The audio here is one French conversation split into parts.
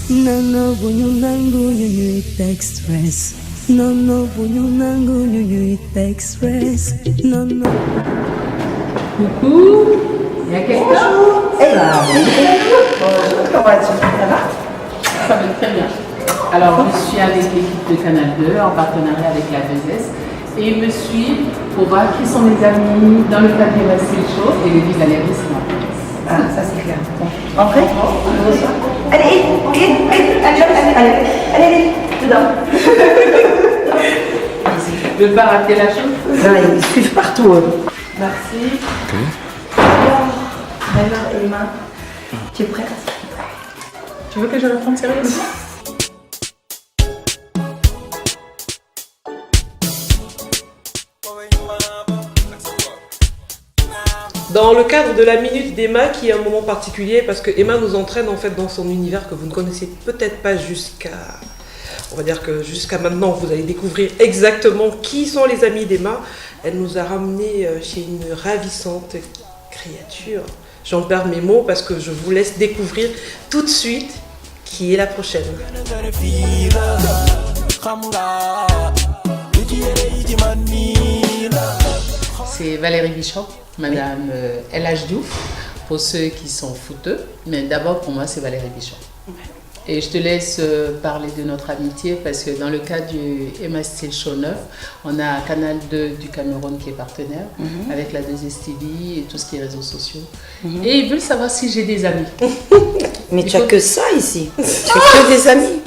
Nono bunyunangu Nyunyuit Express. Nono bunyunangu Nyunyuit Express. Nono. Coucou, il y a quelque chose? Bonjour, comment vas-tu? Ça va? Ça va très bien. Alors, je suis avec l'équipe de Canal 2 en partenariat avec la 2S et ils me suivent pour voir qui sont mes amis dans le cadre des Bastille Show et les villes Valérie, c'est ma place. Ah, ça c'est clair. Bon. Entrez, on reçoit. Allez, allez, dedans. Je ne veux pas rater la chose. Là, ils suivent partout. Merci. Alors, Emma, tu es prête? Tu veux que je la prenne sérieuse? Dans le cadre de la minute d'Emma, qui est un moment particulier, parce que Emma nous entraîne en fait dans son univers que vous ne connaissez peut-être pas on va dire que jusqu'à maintenant, vous allez découvrir exactement qui sont les amis d'Emma. Elle nous a ramenés chez une ravissante créature. J'en perds mes mots parce que je vous laisse découvrir tout de suite qui est la prochaine. C'est Valérie Bichon, Madame LH Diouf, pour ceux qui sont fouteux. Mais d'abord, pour moi, c'est Valérie Bichon. Et je te laisse parler de notre amitié parce que dans le cadre du Emma Style Show 9, on a Canal 2 du Cameroun qui est partenaire avec la 2STV et tout ce qui est réseaux sociaux. Et ils veulent savoir si j'ai des amis. Mais tu n'as que ça ici. Tu n'as que des amis.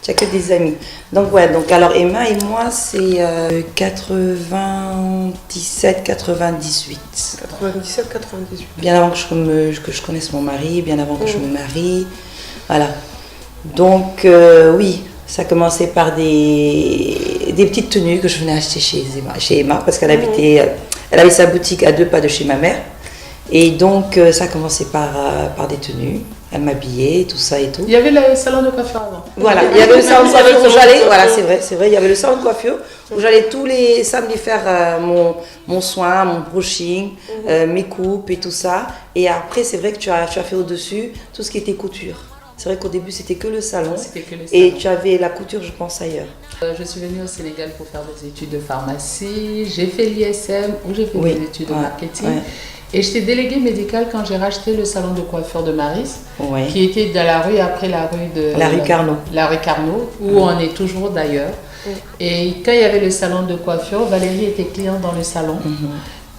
Tu n'as que des amis. Donc, ouais, donc alors Emma et moi, c'est 97, 98. 97, 98. Bien avant que je connaisse mon mari, bien avant que je me marie. Voilà. Donc, oui, ça commençait par des petites tenues que je venais acheter chez Emma parce qu'elle elle avait sa boutique à 2 pas de chez ma mère. Et donc, ça commençait par des tenues. Elle m'habillait, tout ça et tout. Il y avait le salon de coiffure avant. Voilà, il y avait le salon de coiffure où j'allais. Voilà, c'est vrai. Il y avait le salon de coiffure où j'allais tous les samedis faire mon soin, mon brushing, mes coupes et tout ça. Et après, c'est vrai que tu as fait au-dessus tout ce qui était couture. C'est vrai qu'au début, c'était que le salon. Et tu avais la couture, je pense, ailleurs. Je suis venue au Sénégal pour faire des études de pharmacie. J'ai fait l'ISM où j'ai fait des études de marketing. Ouais. Et j'étais déléguée médicale quand j'ai racheté le salon de coiffure de Maris, qui était dans la rue après la rue de... La rue Carnot. La rue Carnot, où on est toujours d'ailleurs. Et quand il y avait le salon de coiffure, Valérie était cliente dans le salon.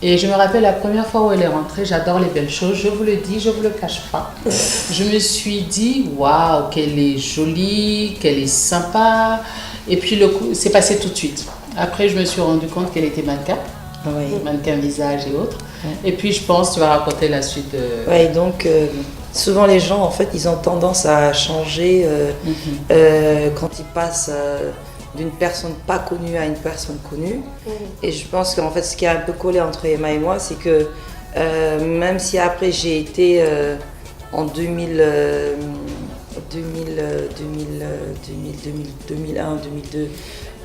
Et je me rappelle la première fois où elle est rentrée, j'adore les belles choses, je vous le dis, je ne vous le cache pas. Je me suis dit, waouh, qu'elle est jolie, qu'elle est sympa. Et puis le coup, c'est passé tout de suite. Après, je me suis rendu compte qu'elle était mannequin, mannequin visage et autres. Et puis je pense que tu vas raconter la suite. Oui, donc souvent les gens, en fait, ils ont tendance à changer quand ils passent d'une personne pas connue à une personne connue. Et je pense qu'en fait, ce qui a un peu collé entre Emma et moi, c'est que même si après j'ai été en 2001, 2002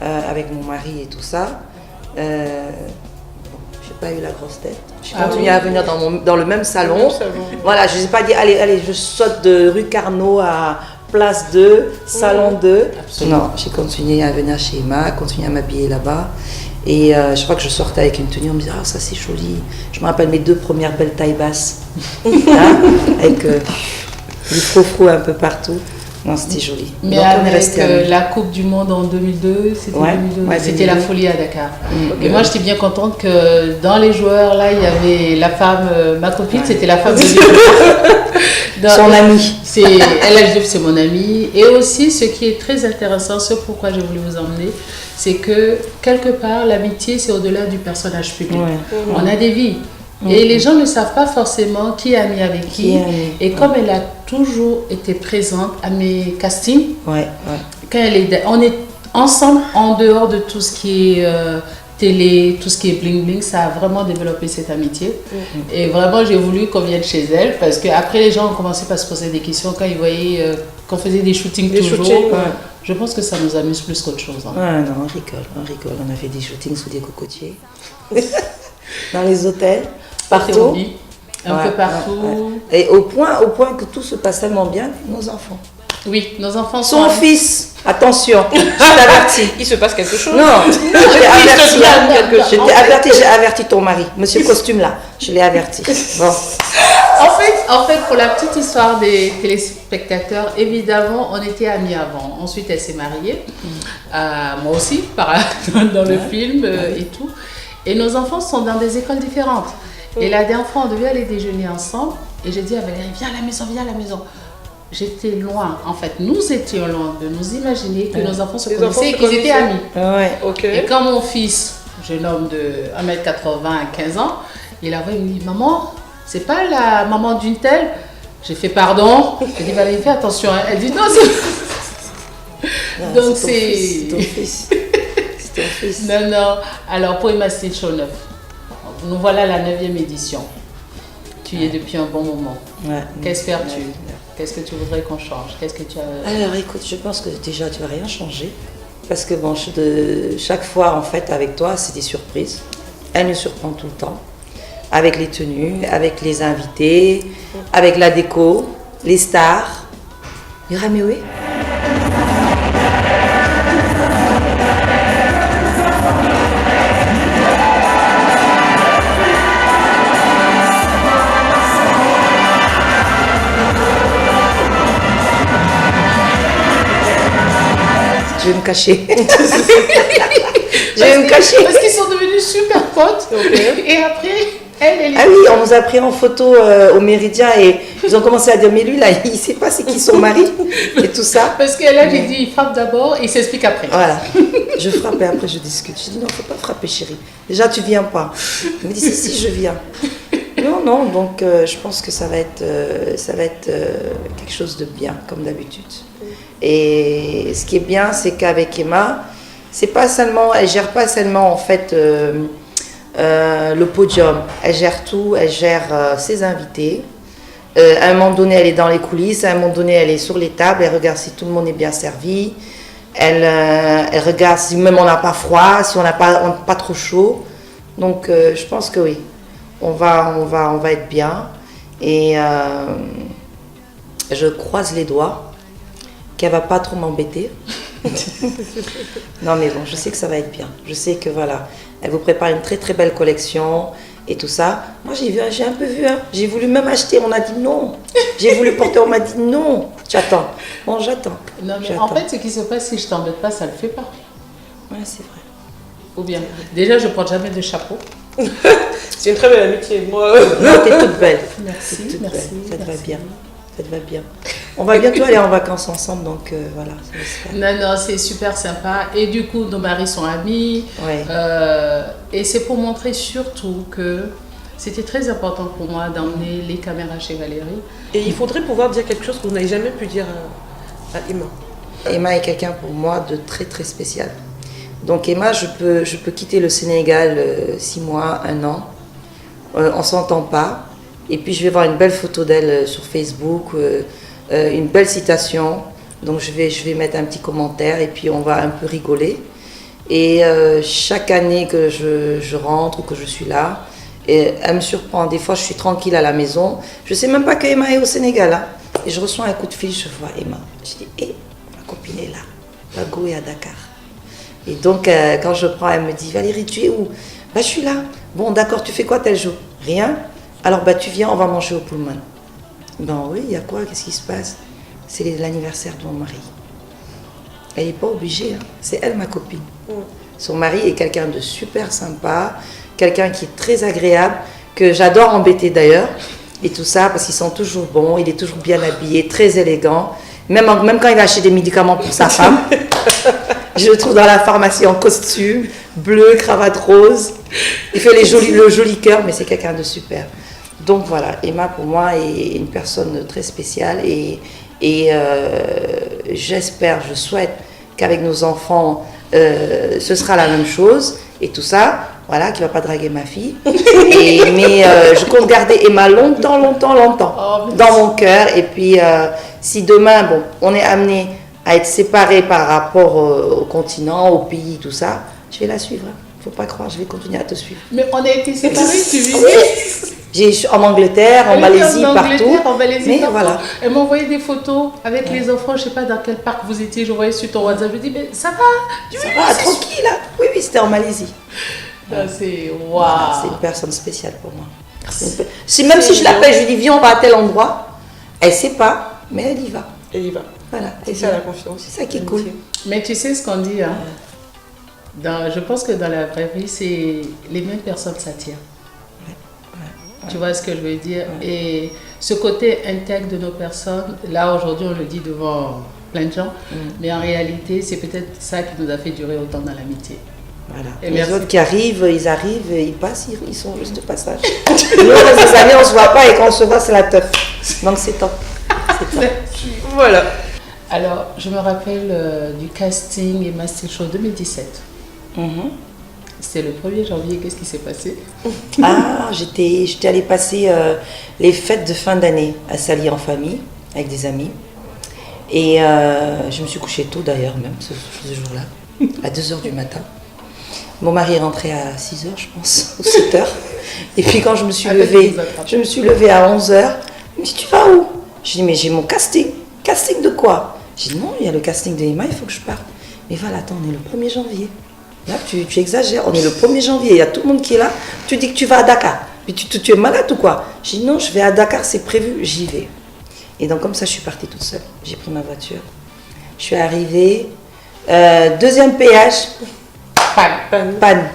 avec mon mari et tout ça, j'ai pas eu la grosse tête. J'ai continué à venir dans le même salon. Voilà, je n'ai pas dit allez, je saute de rue Carnot à place 2, salon 2. Absolument. Non, j'ai continué à venir chez Emma, continué à m'habiller là-bas. Et je crois que je sortais avec une tenue, on me disait ça c'est joli. Je me rappelle mes 2 premières belles tailles basses, avec du froufrou un peu partout. Non, c'était joli. Mais donc, avec la Coupe du Monde en 2002, c'était la folie à Dakar. Et moi, j'étais bien contente que dans les joueurs, là, il y avait la femme, ma copine, c'était la femme de son amie. LH Diouf, c'est mon amie. Et aussi, ce qui est très intéressant, ce pourquoi j'ai voulu vous emmener, c'est que quelque part, l'amitié, c'est au-delà du personnage public. On a des vies. Et les gens ne savent pas forcément qui est ami avec qui. Et comme elle a toujours été présente à mes castings, quand on est ensemble en dehors de tout ce qui est télé, tout ce qui est bling bling, ça a vraiment développé cette amitié. Et vraiment, j'ai voulu qu'on vienne chez elle parce qu'après, les gens ont commencé par se poser des questions quand ils voyaient qu'on faisait des shootings toujours. Je pense que ça nous amuse plus qu'autre chose. Non, on rigole. On a fait des shootings sous des cocotiers. Dans les hôtels. Partout. Un peu partout. Et au point que tout se passe tellement bien, nos enfants. Oui, nos enfants Son sont... fils, attention, je t'avertis. Il se passe quelque chose. Non, je l'ai averti. Je En t'ai fait- averti, j'ai averti ton mari. Monsieur Costume là, je l'ai averti. Bon. En fait, pour la petite histoire des téléspectateurs, évidemment, on était amis avant. Ensuite, elle s'est mariée. Moi aussi, dans le film et tout. Et nos enfants sont dans des écoles différentes. Et la dernière fois, on devait aller déjeuner ensemble. Et j'ai dit à Valérie, viens à la maison, viens à la maison. J'étais loin, en fait, nous étions loin de nous imaginer que nos enfants se connaissaient et qu'ils étaient amis. Ouais. Ok. Et quand mon fils, jeune homme de 1m80 à 15 ans, il a vu, il me dit, maman, c'est pas la maman d'une telle? J'ai fait pardon. J'ai dit, Valérie, fais attention. Elle dit, non, c'est... Non, Donc c'est ton fils. C'est ton fils. Non. Alors, pour Emma Steel Show 9, nous voilà à la 9e édition. Tu y es depuis un bon moment. Ouais. Qu'espères-tu? Qu'est-ce que tu voudrais qu'on change? Qu'est-ce que tu as... Alors écoute, je pense que déjà tu vas rien changer. Parce que bon, chaque fois en fait avec toi, c'est des surprises. Elle nous surprend tout le temps. Avec les tenues, avec les invités, avec la déco, les stars. Miramewe. Je vais me cacher. Je vais me cacher. Parce qu'ils sont devenus super potes. Et après, elle Ah oui, on nous a pris en photo au Méridien et ils ont commencé à dire, mais lui là, il sait pas c'est qui son mari et tout ça. Parce qu'elle a dit, il frappe d'abord et il s'explique après. Voilà. Je frappe et après je discute. Je dis non, faut pas frapper chérie. Déjà tu viens pas. Il me dit si je viens. Non, donc je pense que ça va être quelque chose de bien comme d'habitude. Et ce qui est bien, c'est qu'avec Emma, c'est pas seulement, elle gère pas seulement en fait le podium. Elle gère tout, elle gère ses invités. À un moment donné, elle est dans les coulisses. À un moment donné, elle est sur les tables. Elle regarde si tout le monde est bien servi. Elle regarde si même on n'a pas froid, si on n'a pas trop chaud. Donc, je pense que oui, on va être bien. Et je croise les doigts qu'elle va pas trop m'embêter. Non, mais bon, je sais que ça va être bien. Je sais que voilà, elle vous prépare une très très belle collection et tout ça. Moi, j'ai un peu vu, hein. J'ai voulu même acheter, on a dit non. J'ai voulu porter, on m'a dit non. J'attends. Bon, j'attends. Non, mais J'attends. en fait, ce qui se passe, si je t'embête pas, ça le fait pas. Ouais, c'est vrai. Ou bien, déjà, je porte jamais de chapeau. C'est une très belle amitié. Moi, Non, t'es toute belle. Merci, T'es toute merci. belle. Ça te va merci. bien. Ça te va bien. On va bientôt aller en vacances ensemble, donc voilà. Ça va se faire. Non, c'est super sympa. Et du coup, nos maris sont amis. Ouais. Et c'est pour montrer surtout que c'était très important pour moi d'emmener les caméras chez Valérie. et il faudrait pouvoir dire quelque chose que vous n'avez jamais pu dire à Emma. Emma est quelqu'un pour moi de très très spécial. Donc Emma, je peux quitter le Sénégal 6 mois, 1 an. On ne s'entend pas. Et puis je vais voir une belle photo d'elle sur Facebook, une belle citation. Donc je vais mettre un petit commentaire et puis on va un peu rigoler. Et chaque année que je rentre ou que je suis là, et elle me surprend. Des fois je suis tranquille à la maison. Je ne sais même pas que Emma est au Sénégal. Hein. Et je reçois un coup de fil, je vois Emma. Je dis, hé, ma copine est là. Bago est à Dakar. Et donc, quand je prends, elle me dit, Valérie, tu es où? Bah, je suis là. Bon, d'accord, tu fais quoi tel jour? Rien. Alors, bah, tu viens, on va manger au Pullman. Ben oui, il y a quoi? Qu'est-ce qui se passe? C'est l'anniversaire de mon mari. Elle n'est pas obligée, hein. C'est elle, ma copine. Son mari est quelqu'un de super sympa, quelqu'un qui est très agréable, que j'adore embêter d'ailleurs, et tout ça, parce qu'ils sont toujours bons, il est toujours bien habillé, très élégant. Même quand il va acheter des médicaments pour sa femme, je le trouve dans la pharmacie en costume, bleu, cravate rose. Il fait le joli cœur, mais c'est quelqu'un de super. Donc voilà, Emma pour moi est une personne très spéciale et j'espère, je souhaite qu'avec nos enfants, ce sera la même chose et tout ça. Voilà, qui ne va pas draguer ma fille. Mais je compte garder Emma longtemps dans mon cœur. Et puis, si demain, bon, on est amené à être séparés par rapport au continent, au pays, tout ça, je vais la suivre. Il ne faut pas croire, je vais continuer à te suivre. Mais on a été séparés, tu vis. En Angleterre, en Malaisie, partout. En Malaisie, mais partout. voilà. Elle m'a envoyé des photos avec les enfants, je ne sais pas dans quel parc vous étiez, je voyais sur ton WhatsApp, je dis mais ça va, Ça va, tranquille là. Oui, c'était en Malaisie. C'est Voilà, c'est waouh. une personne spéciale pour moi. Même si je l'appelle, je lui dis viens, on va à tel endroit, elle ne sait pas, mais elle y va. Elle y va. Voilà, C'est ça la confiance. C'est ça qui est cool. Mais tu sais ce qu'on dit, hein? Je pense que dans la vraie vie, c'est les mêmes personnes s'attirent. Tu vois ce que je veux dire? Et ce côté intègre de nos personnes, là aujourd'hui on le dit devant plein de gens, mais en réalité c'est peut-être ça qui nous a fait durer autant dans l'amitié. Voilà. Et Les merci. autres qui arrivent, ils passent, ils sont juste de passage. Nous, on reste des années, on ne se voit pas et quand on se voit, c'est la teuf. Donc c'est top. C'est top. Voilà. Alors je me rappelle du casting et Master Show 2017. C'était le 1er janvier, qu'est-ce qui s'est passé? Ah, j'étais allée passer les fêtes de fin d'année à Sali en famille, avec des amis. Et je me suis couchée tôt d'ailleurs, même ce jour-là, à 2h du matin. Mon mari est rentré à 6h, je pense, ou 7h. Et puis quand je me suis levée à 11h, il me dit, tu vas où? Je dis, mais j'ai mon casting. Casting de quoi? Je dis, non, il y a le casting de Emma, il faut que je parte. Mais voilà, attends, on est le 1er janvier. Là, tu exagères, on est le 1er janvier, il y a tout le monde qui est là. Tu dis que tu vas à Dakar. Puis tu es malade ou quoi? Je dis, non, je vais à Dakar, c'est prévu, j'y vais. Et donc comme ça, je suis partie toute seule. J'ai pris ma voiture. Je suis arrivée, deuxième péage. Panne.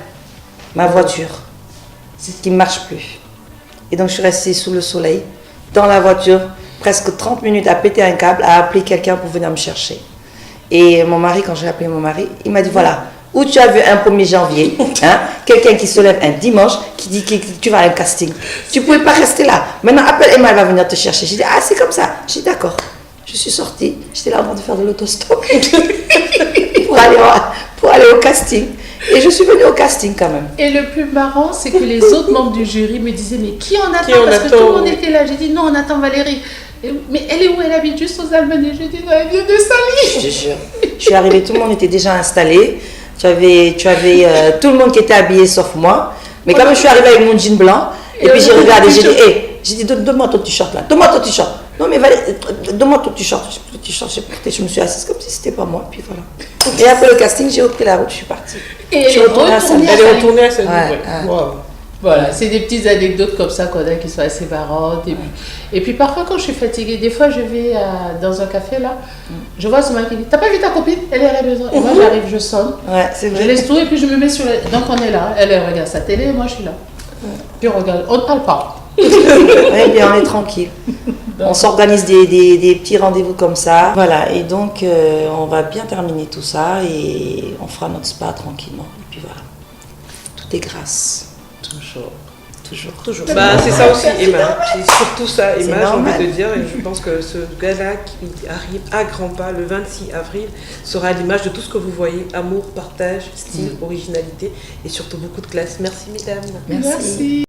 Ma voiture. C'est ce qui ne marche plus. Et donc je suis restée sous le soleil, dans la voiture, presque 30 minutes à péter un câble, à appeler quelqu'un pour venir me chercher. Et mon mari, quand j'ai appelé mon mari, il m'a dit voilà, où tu as vu un 1er janvier, hein, quelqu'un qui se lève un dimanche, qui dit que tu vas à un casting. Tu ne pouvais pas rester là. Maintenant, appelle Emma, elle va venir te chercher. J'ai dit ah, c'est comme ça. J'ai dit d'accord. Je suis sortie, j'étais là en train de faire de l'autostop pour aller au casting. Et je suis venue au casting quand même. Et le plus marrant, c'est que les autres membres du jury me disaient mais qui on attend? Parce que tout le monde était là. J'ai dit non, on attend Valérie. Mais elle est où? Elle habite juste aux Almenés. J'ai dit non, elle vient de Sali. Je te jure. Je suis arrivée, tout le monde était déjà installé. Tu avais tout le monde qui était habillé sauf moi. Mais quand même, je suis arrivée avec mon jean blanc. Et puis j'ai regardé, j'ai dit donne-moi ton t-shirt là. Donne-moi ton t-shirt. Non mais Valérie, donne-moi ton t-shirt. Le t-shirt, j'ai porté, je me suis assise comme si c'était pas moi. Puis voilà. Et après le casting, j'ai repris la route, je suis partie. Et je suis retournée à Sali. Elle est retournée à Sali. Ouais. Wow. Voilà, c'est des petites anecdotes comme ça qu'on a qui sont assez marrantes. Et puis parfois quand je suis fatiguée, des fois je vais dans un café là, je vois ce mec qui dit t'as pas vu ta copine? Elle est à la maison. Et moi j'arrive, je sonne, Ouais, c'est vrai. je laisse tout et puis je me mets sur la... Donc on est là, elle regarde sa télé et moi je suis là. Puis on regarde, on ne parle pas. Oui, bien, on est tranquille. On s'organise des petits rendez-vous comme ça. Voilà, et donc on va bien terminer tout ça et on fera notre spa tranquillement. Et puis voilà, tout est grâce. Toujours. Bah, c'est ça aussi, Emma. C'est surtout ça, Emma, j'ai normal. envie de dire. Et je pense que ce gala qui arrive à grands pas le 26 avril sera à l'image de tout ce que vous voyez. Amour, partage, style, originalité et surtout beaucoup de classe. Merci, mesdames. Merci.